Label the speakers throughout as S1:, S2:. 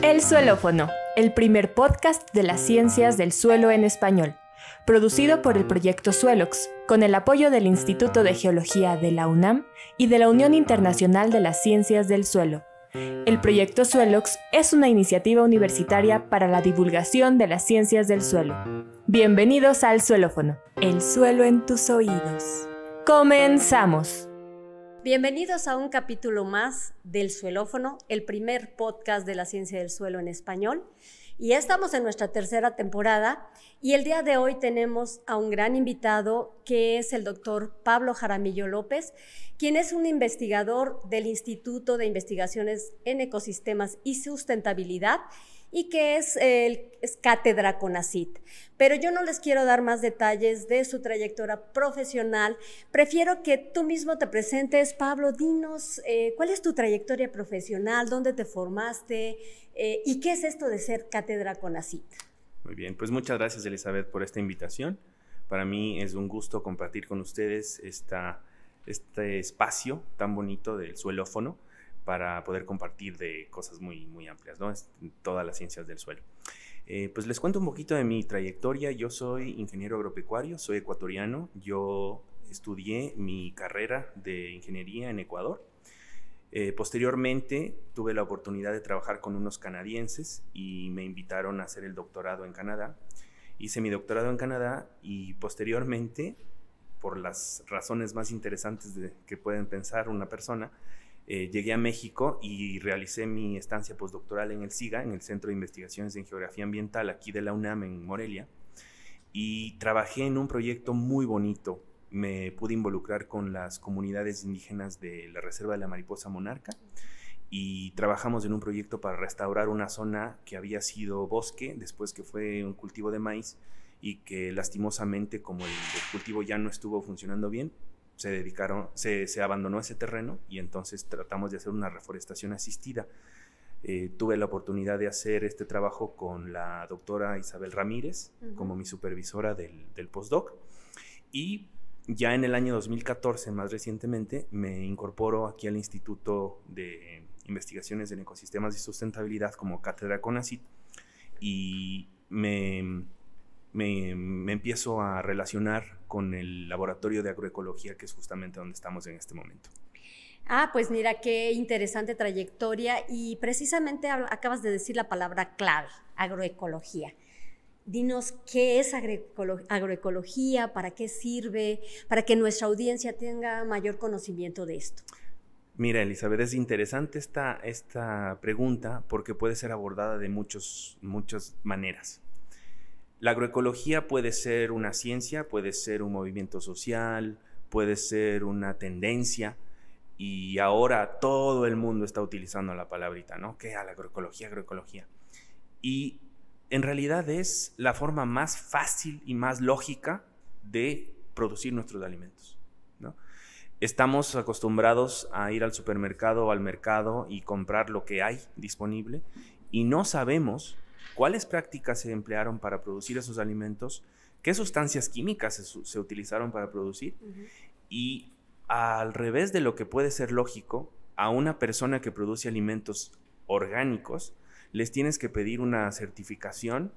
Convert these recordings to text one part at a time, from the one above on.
S1: El Suelófono, el primer podcast de las ciencias del suelo en español, producido por el proyecto Suelox, con el apoyo del Instituto de Geología de la UNAM y de la Unión Internacional de las Ciencias del Suelo. El proyecto Suelox es una iniciativa universitaria para la divulgación de las ciencias del suelo. Bienvenidos al Suelófono, el suelo en tus oídos. ¡Comenzamos!
S2: Bienvenidos a un capítulo más del Suelófono, el primer podcast de la ciencia del suelo en español. Y ya estamos en nuestra tercera temporada y el día de hoy tenemos a un gran invitado que es el doctor Pablo Jaramillo López, quien es un investigador del Instituto de Investigaciones en Ecosistemas y Sustentabilidad y que es cátedra CONACYT. Pero yo no les quiero dar más detalles de su trayectoria profesional. Prefiero que tú mismo te presentes. Pablo, dinos cuál es tu trayectoria profesional, dónde te formaste y qué es esto de ser cátedra CONACYT.
S3: Muy bien, pues muchas gracias, Elizabeth, por esta invitación. Para mí es un gusto compartir con ustedes este espacio tan bonito del suelófono para poder compartir de cosas muy, muy amplias, ¿no? Todas las ciencias del suelo. Pues les cuento un poquito de mi trayectoria. Yo soy ingeniero agropecuario, soy ecuatoriano. Yo estudié mi carrera de ingeniería en Ecuador. Posteriormente tuve la oportunidad de trabajar con unos canadienses y me invitaron a hacer el doctorado en Canadá. Hice mi doctorado en Canadá y posteriormente, por las razones más interesantes que pueden pensar una persona, llegué a México y realicé mi estancia postdoctoral en el CIGA, en el Centro de Investigaciones en Geografía Ambiental, aquí de la UNAM en Morelia, y trabajé en un proyecto muy bonito. Me pude involucrar con las comunidades indígenas de la Reserva de la Mariposa Monarca y trabajamos en un proyecto para restaurar una zona que había sido bosque después que fue un cultivo de maíz y que lastimosamente, como el cultivo ya no estuvo funcionando bien, se abandonó ese terreno y entonces tratamos de hacer una reforestación asistida. Tuve la oportunidad de hacer este trabajo con la doctora Isabel Ramírez como mi supervisora del postdoc y ya en el año 2014, más recientemente, me incorporo aquí al Instituto de Investigaciones en Ecosistemas y Sustentabilidad como cátedra CONACYT y me empiezo a relacionar con el laboratorio de agroecología, que es justamente donde estamos en este momento.
S2: Pues mira, qué interesante trayectoria y precisamente acabas de decir la palabra clave, agroecología. Dinos qué es agroecología, para qué sirve, para que nuestra audiencia tenga mayor conocimiento de esto.
S3: Mira, Elizabeth, es interesante esta pregunta porque puede ser abordada de muchas maneras. La agroecología puede ser una ciencia, puede ser un movimiento social, puede ser una tendencia y ahora todo el mundo está utilizando la palabrita, ¿no? ¿Qué? La agroecología. Y en realidad es la forma más fácil y más lógica de producir nuestros alimentos, ¿no? Estamos acostumbrados a ir al supermercado o al mercado y comprar lo que hay disponible y no sabemos cuáles prácticas se emplearon para producir esos alimentos, qué sustancias químicas se utilizaron para producir. Y al revés de lo que puede ser lógico, a una persona que produce alimentos orgánicos les tienes que pedir una certificación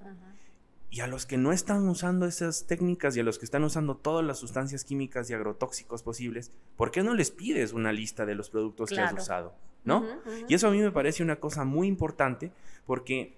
S3: y a los que no están usando esas técnicas y a los que están usando todas las sustancias químicas y agrotóxicos posibles, ¿por qué no les pides una lista de los productos que has usado? ¿No? Y eso a mí me parece una cosa muy importante porque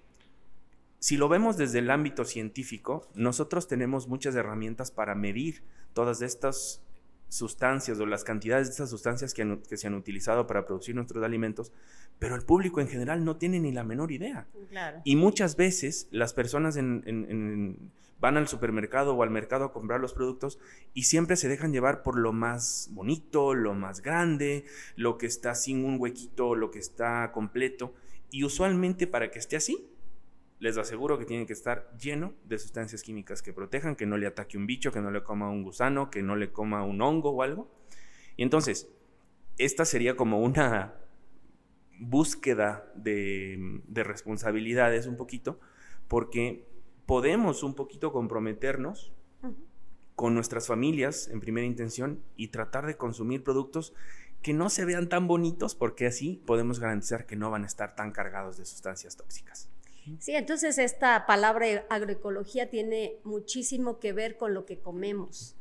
S3: si lo vemos desde el ámbito científico, nosotros tenemos muchas herramientas para medir todas estas sustancias o las cantidades de estas sustancias que se han utilizado para producir nuestros alimentos, pero el público en general no tiene ni la menor idea.
S2: Claro.
S3: Y muchas veces las personas van al supermercado o al mercado a comprar los productos y siempre se dejan llevar por lo más bonito, lo más grande, lo que está sin un huequito, lo que está completo. Y usualmente para que esté así, les aseguro que tiene que estar lleno de sustancias químicas que protejan, que no le ataque un bicho, que no le coma un gusano, que no le coma un hongo o algo. Y entonces, esta sería como una búsqueda de responsabilidades un poquito, porque podemos un poquito comprometernos con nuestras familias en primera intención y tratar de consumir productos que no se vean tan bonitos, porque así podemos garantizar que no van a estar tan cargados de sustancias tóxicas.
S2: Sí, entonces esta palabra agroecología tiene muchísimo que ver con lo que comemos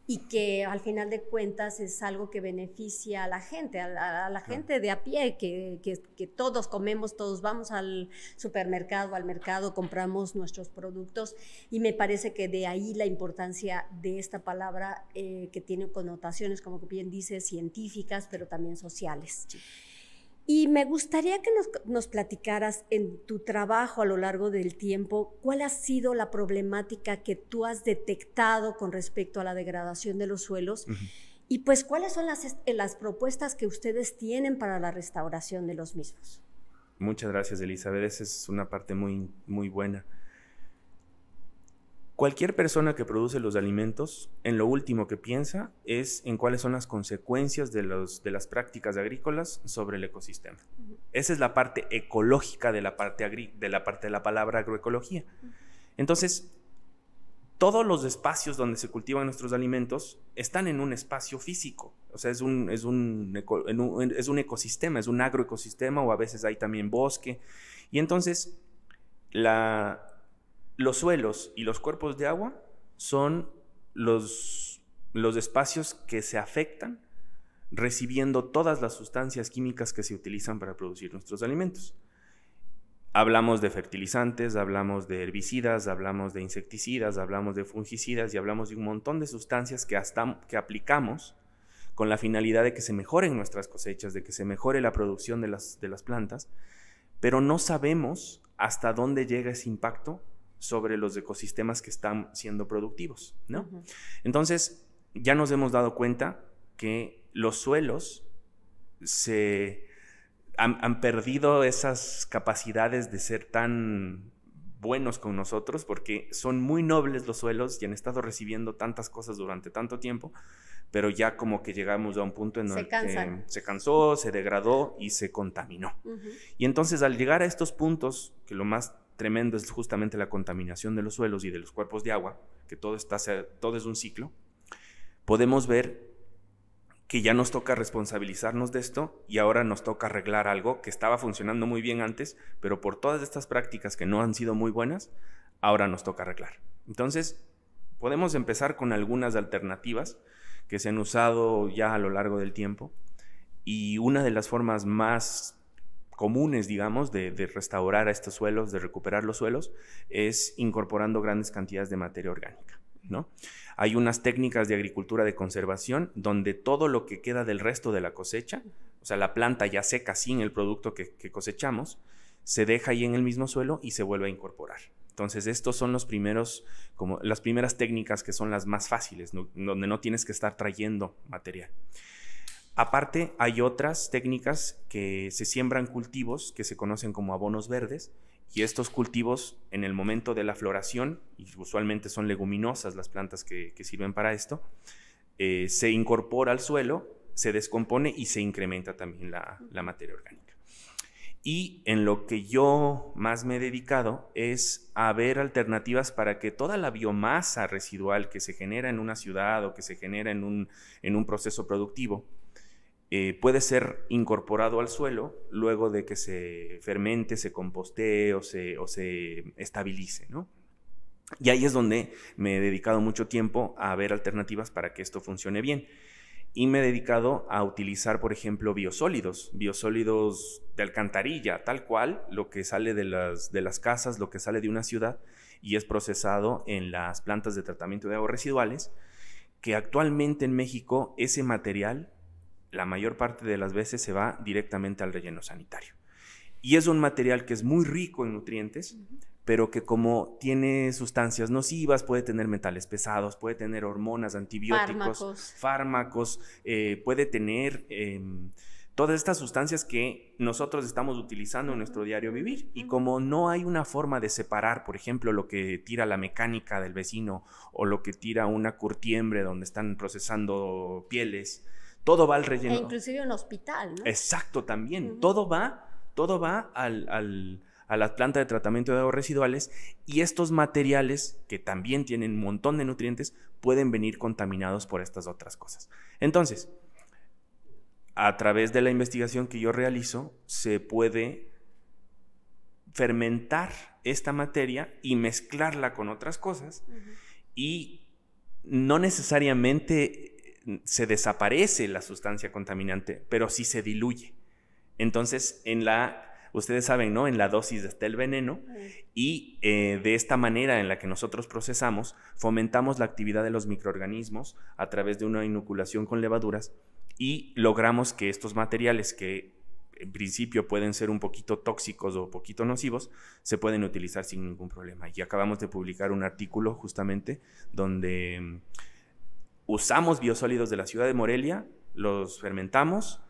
S2: y que al final de cuentas es algo que beneficia a la gente, a la gente de a pie, que todos comemos, todos vamos al supermercado, al mercado, compramos nuestros productos, y me parece que de ahí la importancia de esta palabra que tiene connotaciones, como bien dice, científicas, pero también sociales. Sí. Y me gustaría que nos platicaras en tu trabajo a lo largo del tiempo, ¿cuál ha sido la problemática que tú has detectado con respecto a la degradación de los suelos? Y pues, ¿cuáles son las propuestas que ustedes tienen para la restauración de los mismos?
S3: Muchas gracias, Elizabeth. Esa es una parte muy, muy buena. Cualquier persona que produce los alimentos, en lo último que piensa es en cuáles son las consecuencias de las prácticas agrícolas sobre el ecosistema. Esa es la parte ecológica de la parte de la palabra agroecología. Entonces, todos los espacios donde se cultivan nuestros alimentos están en un espacio físico. O sea, es un ecosistema, es un agroecosistema, o a veces hay también bosque. Y entonces, los suelos y los cuerpos de agua son los espacios que se afectan recibiendo todas las sustancias químicas que se utilizan para producir nuestros alimentos. Hablamos de fertilizantes, hablamos de herbicidas, hablamos de insecticidas, hablamos de fungicidas y hablamos de un montón de sustancias que aplicamos con la finalidad de que se mejoren nuestras cosechas, de que se mejore la producción de las plantas, pero no sabemos hasta dónde llega ese impacto sobre los ecosistemas que están siendo productivos, ¿no? Entonces, ya nos hemos dado cuenta que los suelos han perdido esas capacidades de ser tan buenos con nosotros, porque son muy nobles los suelos y han estado recibiendo tantas cosas durante tanto tiempo, pero ya como que llegamos a un punto en el que se cansó, se degradó y se contaminó. Y entonces, al llegar a estos puntos, que lo más tremendo es justamente la contaminación de los suelos y de los cuerpos de agua, que todo es un ciclo, podemos ver que ya nos toca responsabilizarnos de esto y ahora nos toca arreglar algo que estaba funcionando muy bien antes, pero por todas estas prácticas que no han sido muy buenas, ahora nos toca arreglar. Entonces, podemos empezar con algunas alternativas que se han usado ya a lo largo del tiempo, y una de las formas más comunes, digamos, de restaurar a estos suelos, de recuperar los suelos, es incorporando grandes cantidades de materia orgánica, ¿no? Hay unas técnicas de agricultura de conservación donde todo lo que queda del resto de la cosecha, o sea, la planta ya seca sin el producto que cosechamos, se deja ahí en el mismo suelo y se vuelve a incorporar. Entonces, estos son las primeras técnicas que son las más fáciles, ¿no? Donde no tienes que estar trayendo material. Aparte, hay otras técnicas que se siembran cultivos que se conocen como abonos verdes, y estos cultivos, en el momento de la floración, y usualmente son leguminosas las plantas que sirven para esto, se incorpora al suelo, se descompone y se incrementa también la materia orgánica. Y en lo que yo más me he dedicado es a ver alternativas para que toda la biomasa residual que se genera en una ciudad o que se genera en un proceso productivo puede ser incorporado al suelo luego de que se fermente, se compostee o se estabilice, ¿no? Y ahí es donde me he dedicado mucho tiempo a ver alternativas para que esto funcione bien. Y me he dedicado a utilizar, por ejemplo, biosólidos de alcantarilla, tal cual, lo que sale de las casas, lo que sale de una ciudad y es procesado en las plantas de tratamiento de aguas residuales, que actualmente en México ese material, la mayor parte de las veces, se va directamente al relleno sanitario. Y es un material que es muy rico en nutrientes, pero que como tiene sustancias nocivas, puede tener metales pesados, puede tener hormonas, antibióticos, fármacos, puede tener todas estas sustancias que nosotros estamos utilizando en nuestro diario vivir. Y como no hay una forma de separar, por ejemplo, lo que tira la mecánica del vecino o lo que tira una curtiembre donde están procesando pieles, todo va al relleno.
S2: E inclusive un hospital, ¿no?
S3: Exacto, también. Todo va a la planta de tratamiento de aguas residuales, y estos materiales, que también tienen un montón de nutrientes, pueden venir contaminados por estas otras cosas. Entonces, a través de la investigación que yo realizo, se puede fermentar esta materia y mezclarla con otras cosas, y no necesariamente se desaparece la sustancia contaminante, pero sí se diluye. Entonces, ustedes saben, ¿no? En la dosis está el veneno, y de esta manera en la que nosotros procesamos, fomentamos la actividad de los microorganismos a través de una inoculación con levaduras, y logramos que estos materiales, que en principio pueden ser un poquito tóxicos o poquito nocivos, se pueden utilizar sin ningún problema. Y acabamos de publicar un artículo justamente donde usamos biosólidos de la ciudad de Morelia, los fermentamos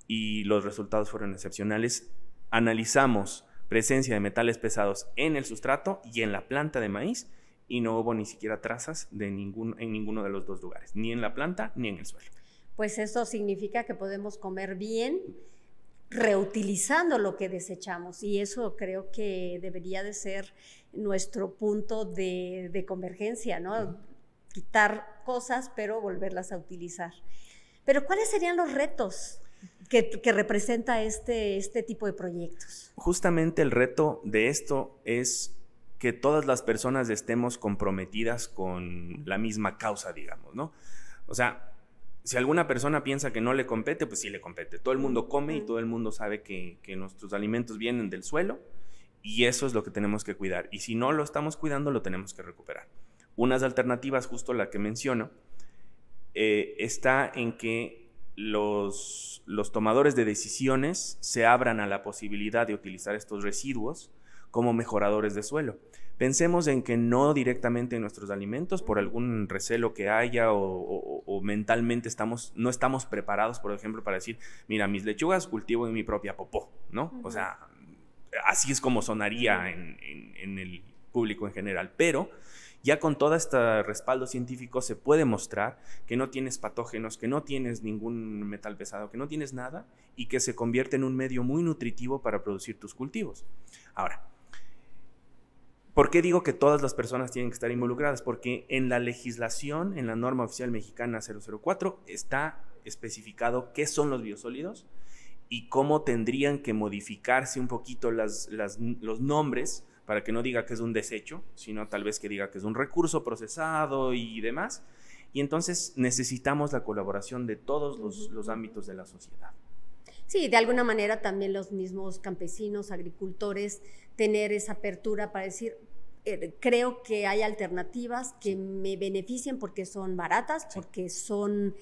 S3: y los resultados fueron excepcionales. Analizamos presencia de metales pesados en el sustrato y en la planta de maíz, y no hubo ni siquiera trazas en ninguno de los dos lugares, ni en la planta ni en el suelo.
S2: Pues eso significa que podemos comer bien reutilizando lo que desechamos, y eso creo que debería de ser nuestro punto de convergencia, ¿no? Quitar cosas pero volverlas a utilizar. Pero ¿cuáles serían los retos que representa este tipo de proyectos?
S3: Justamente el reto de esto es que todas las personas estemos comprometidas con la misma causa, digamos, ¿no? O sea, si alguna persona piensa que no le compete, pues sí le compete. Todo el mundo come y todo el mundo sabe que nuestros alimentos vienen del suelo, y eso es lo que tenemos que cuidar. Y si no lo estamos cuidando, lo tenemos que recuperar. Unas alternativas, justo la que menciono, está en que los tomadores de decisiones se abran a la posibilidad de utilizar estos residuos como mejoradores de suelo. Pensemos en que no directamente en nuestros alimentos, por algún recelo que haya o mentalmente no estamos preparados, por ejemplo, para decir, mira, mis lechugas cultivo en mi propia popó, ¿no? O sea, así es como sonaría en el público en general, pero ya con todo este respaldo científico se puede mostrar que no tienes patógenos, que no tienes ningún metal pesado, que no tienes nada, y que se convierte en un medio muy nutritivo para producir tus cultivos. Ahora, ¿por qué digo que todas las personas tienen que estar involucradas? Porque en la legislación, en la norma oficial mexicana 004, está especificado qué son los biosólidos y cómo tendrían que modificarse un poquito los nombres, para que no diga que es un desecho, sino tal vez que diga que es un recurso procesado y demás. Y entonces necesitamos la colaboración de todos los ámbitos de la sociedad.
S2: Sí, de alguna manera también los mismos campesinos, agricultores, tener esa apertura para decir, creo que hay alternativas que me beneficien porque son baratas, porque son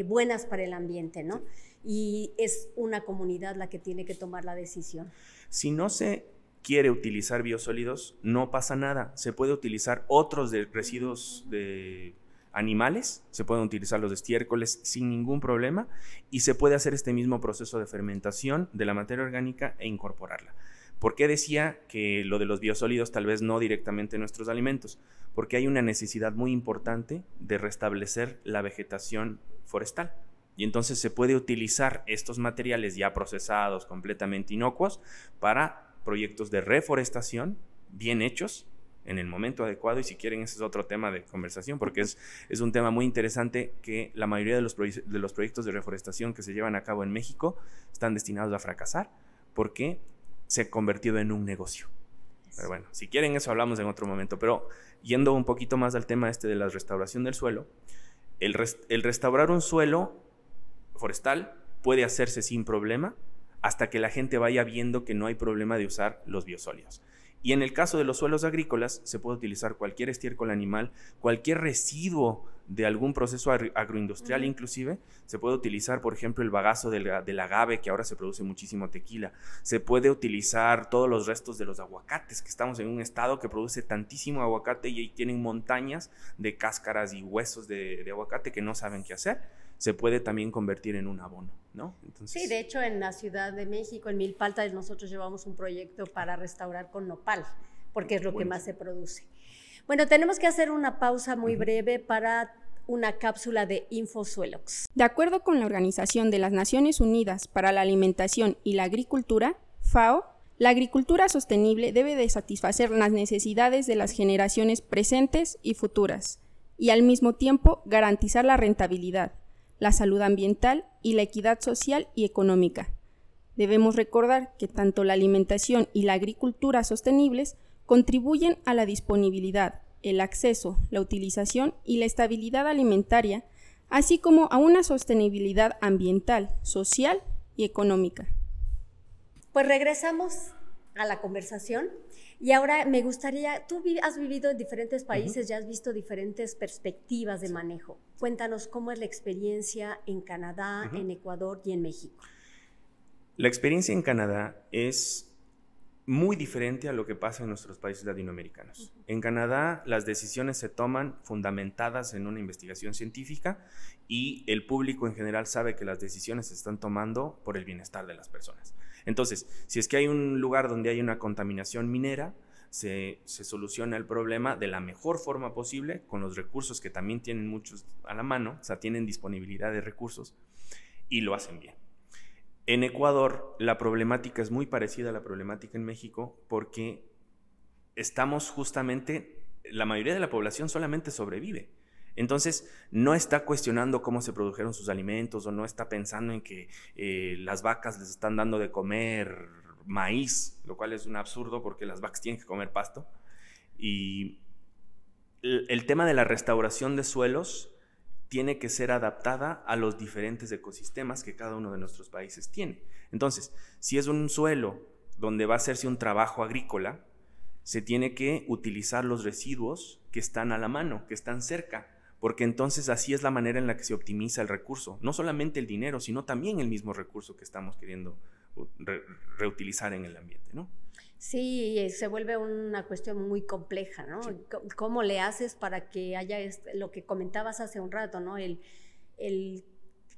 S2: buenas para el ambiente, ¿no? Y es una comunidad la que tiene que tomar la decisión.
S3: Si no se quiere utilizar biosólidos, no pasa nada. Se puede utilizar otros residuos de animales, se pueden utilizar los estiércoles sin ningún problema, y se puede hacer este mismo proceso de fermentación de la materia orgánica e incorporarla. ¿Por qué decía que lo de los biosólidos tal vez no directamente en nuestros alimentos? Porque hay una necesidad muy importante de restablecer la vegetación forestal. Y entonces se puede utilizar estos materiales ya procesados, completamente inocuos, para proyectos de reforestación bien hechos en el momento adecuado. Y si quieren, ese es otro tema de conversación, porque es un tema muy interesante, que la mayoría de los proyectos de reforestación que se llevan a cabo en México están destinados a fracasar porque se ha convertido en un negocio. Pero bueno, si quieren eso hablamos en otro momento. Pero yendo un poquito más al tema de la restauración del suelo, el restaurar un suelo forestal puede hacerse sin problema hasta que la gente vaya viendo que no hay problema de usar los biosólidos. Y en el caso de los suelos agrícolas, se puede utilizar cualquier estiércol animal, cualquier residuo de algún proceso agroindustrial, inclusive. Se puede utilizar, por ejemplo, el bagazo del agave, que ahora se produce muchísimo tequila. Se puede utilizar todos los restos de los aguacates, que estamos en un estado que produce tantísimo aguacate y tienen montañas de cáscaras y huesos de aguacate que no saben qué hacer. Se puede también convertir en un abono, ¿no? Entonces,
S2: sí, de hecho en la Ciudad de México, en Milpalta, nosotros llevamos un proyecto para restaurar con nopal, porque es lo que más se produce. Bueno, tenemos que hacer una pausa muy breve para una cápsula de InfoSuelox.
S4: De acuerdo con la Organización de las Naciones Unidas para la Alimentación y la Agricultura, FAO, La agricultura sostenible debe de satisfacer las necesidades de las generaciones presentes y futuras, y al mismo tiempo garantizar la rentabilidad, la salud ambiental y la equidad social y económica. Debemos recordar que tanto la alimentación y la agricultura sostenibles contribuyen a la disponibilidad, el acceso, la utilización y la estabilidad alimentaria, así como a una sostenibilidad ambiental, social y económica.
S2: Pues regresamos a la conversación y ahora me gustaría, tú has vivido en diferentes países, ya has visto diferentes perspectivas de manejo. Cuéntanos cómo es la experiencia en Canadá, en Ecuador y en México.
S3: La experiencia en Canadá es muy diferente a lo que pasa en nuestros países latinoamericanos. En Canadá las decisiones se toman fundamentadas en una investigación científica y el público en general sabe que las decisiones se están tomando por el bienestar de las personas. Entonces, si es que hay un lugar donde hay una contaminación minera, se soluciona el problema de la mejor forma posible, con los recursos que también tienen muchos a la mano, o sea, tienen disponibilidad de recursos y lo hacen bien. En Ecuador, la problemática es muy parecida a la problemática en México porque estamos justamente, la mayoría de la población solamente sobrevive. Entonces, no está cuestionando cómo se produjeron sus alimentos o no está pensando en que las vacas les están dando de comer maíz, lo cual es un absurdo porque las vacas tienen que comer pasto. Y el tema de la restauración de suelos tiene que ser adaptada a los diferentes ecosistemas que cada uno de nuestros países tiene. Entonces, si es un suelo donde va a hacerse un trabajo agrícola, se tiene que utilizar los residuos que están a la mano, que están cerca, porque entonces así es la manera en la que se optimiza el recurso, no solamente el dinero, sino también el mismo recurso que estamos queriendo reutilizar en el ambiente, ¿no?
S2: Sí, se vuelve una cuestión muy compleja, ¿no? Sí. ¿Cómo le haces para que haya lo que comentabas hace un rato, ¿no?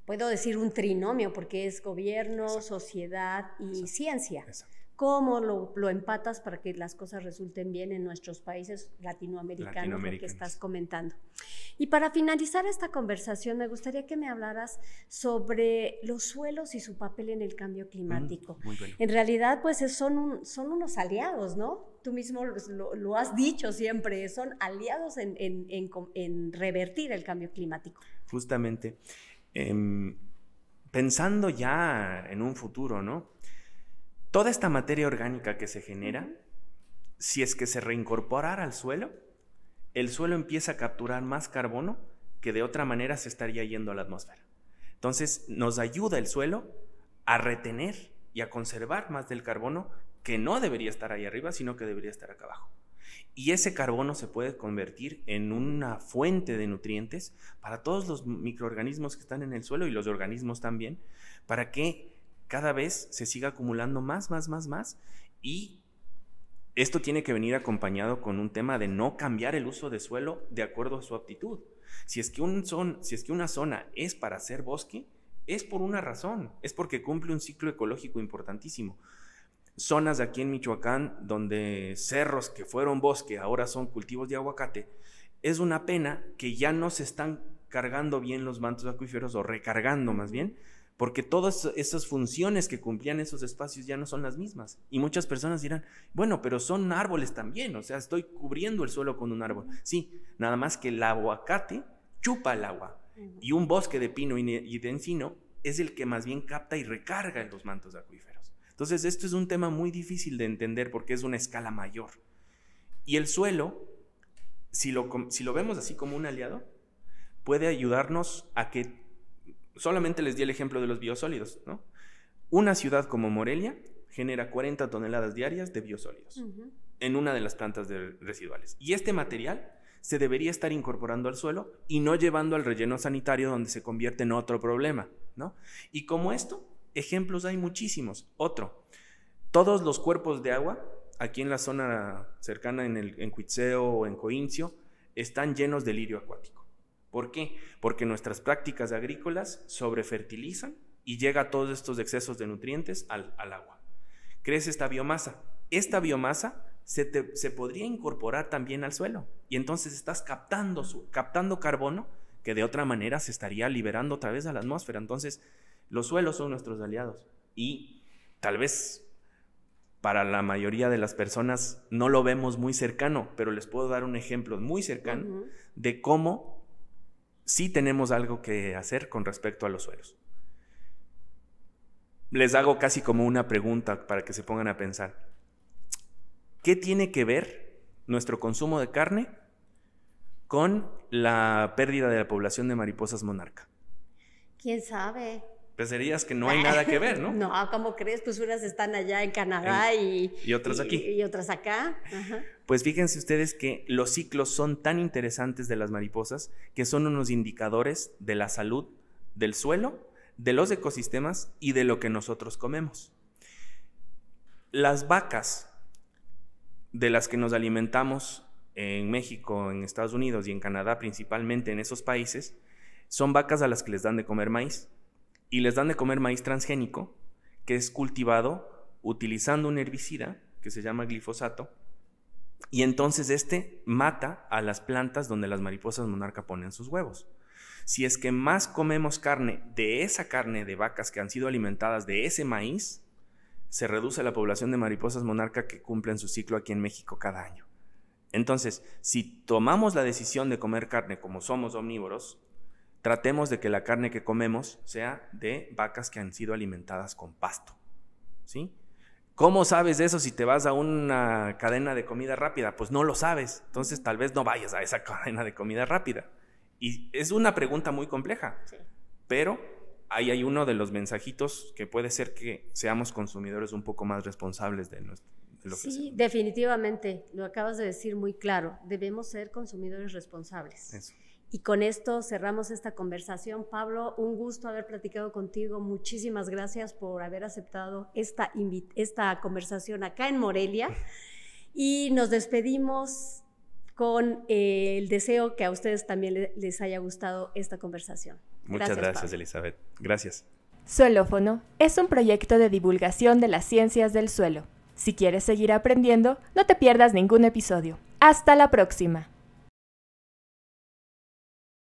S2: Puedo decir un trinomio, porque es gobierno, exacto, sociedad y exacto, ciencia. Exacto. ¿Cómo lo empatas para que las cosas resulten bien en nuestros países latinoamericanos, lo que estás comentando? Y para finalizar esta conversación, me gustaría que me hablaras sobre los suelos y su papel en el cambio climático. Muy bueno. En realidad, pues son unos aliados, ¿no? Tú mismo lo has dicho siempre, son aliados en revertir el cambio climático.
S3: Justamente, pensando ya en un futuro, ¿no? Toda esta materia orgánica que se genera, si es que se reincorporara al suelo, el suelo empieza a capturar más carbono que de otra manera se estaría yendo a la atmósfera. Entonces, nos ayuda el suelo a retener y a conservar más del carbono que no debería estar ahí arriba, sino que debería estar acá abajo. Y ese carbono se puede convertir en una fuente de nutrientes para todos los microorganismos que están en el suelo y los organismos también, para que cada vez se siga acumulando más, y esto tiene que venir acompañado con un tema de no cambiar el uso de suelo de acuerdo a su aptitud. Si es que una zona es para hacer bosque, es por una razón, es porque cumple un ciclo ecológico importantísimo. Zonas de aquí en Michoacán donde cerros que fueron bosque ahora son cultivos de aguacate, es una pena que ya no se están cargando bien los mantos acuíferos o recargando más bien, porque todas esas funciones que cumplían esos espacios ya no son las mismas. Y muchas personas dirán, bueno, pero son árboles también, o sea, estoy cubriendo el suelo con un árbol. Sí, nada más que el aguacate chupa el agua, y un bosque de pino y de encino es el que más bien capta y recarga en los mantos acuíferos. Entonces, esto es un tema muy difícil de entender porque es una escala mayor. Y el suelo, si lo vemos así como un aliado, puede ayudarnos a que, solamente les di el ejemplo de los biosólidos, ¿no? Una ciudad como Morelia genera 40 toneladas diarias de biosólidos en una de las plantas residuales. Y este material se debería estar incorporando al suelo y no llevando al relleno sanitario donde se convierte en otro problema, ¿no? Y como esto, ejemplos hay muchísimos. Otro, todos los cuerpos de agua aquí en la zona cercana en Cuitzeo o en Coincio están llenos de lirio acuático. ¿Por qué? Porque nuestras prácticas agrícolas sobrefertilizan y llega a todos estos excesos de nutrientes al agua. Crece esta biomasa. Esta biomasa se podría incorporar también al suelo y entonces estás captando carbono que de otra manera se estaría liberando otra vez a la atmósfera. Entonces, los suelos son nuestros aliados y tal vez para la mayoría de las personas no lo vemos muy cercano, pero les puedo dar un ejemplo muy cercano de cómo sí tenemos algo que hacer con respecto a los suelos. Les hago casi como una pregunta para que se pongan a pensar. ¿Qué tiene que ver nuestro consumo de carne con la pérdida de la población de mariposas monarca?
S2: ¿Quién sabe?
S3: Pensarías que no hay nada que ver, ¿no?
S2: No, ¿cómo crees? Pues unas están allá en Canadá y
S3: otras aquí.
S2: Y otras acá. Ajá.
S3: Pues fíjense ustedes que los ciclos son tan interesantes de las mariposas que son unos indicadores de la salud del suelo, de los ecosistemas y de lo que nosotros comemos. Las vacas de las que nos alimentamos en México, en Estados Unidos y en Canadá, principalmente en esos países, son vacas a las que les dan de comer maíz. Y les dan de comer maíz transgénico, que es cultivado utilizando un herbicida que se llama glifosato. Y entonces este mata a las plantas donde las mariposas monarca ponen sus huevos. Si es que más comemos carne de esa carne de vacas que han sido alimentadas de ese maíz, se reduce la población de mariposas monarca que cumplen su ciclo aquí en México cada año. Entonces, si tomamos la decisión de comer carne como somos omnívoros, tratemos de que la carne que comemos sea de vacas que han sido alimentadas con pasto, ¿sí? ¿Cómo sabes eso si te vas a una cadena de comida rápida? Pues no lo sabes, entonces tal vez no vayas a esa cadena de comida rápida. Y es una pregunta muy compleja, sí. Pero ahí hay uno de los mensajitos que puede ser que seamos consumidores un poco más responsables de lo que
S2: sí, definitivamente, lo acabas de decir muy claro, debemos ser consumidores responsables. Eso. Y con esto cerramos esta conversación. Pablo, un gusto haber platicado contigo. Muchísimas gracias por haber aceptado esta conversación acá en Morelia. Y nos despedimos con el deseo que a ustedes también les haya gustado esta conversación.
S3: Muchas gracias, Elizabeth. Gracias.
S1: Suelófono es un proyecto de divulgación de las ciencias del suelo. Si quieres seguir aprendiendo, no te pierdas ningún episodio. ¡Hasta la próxima!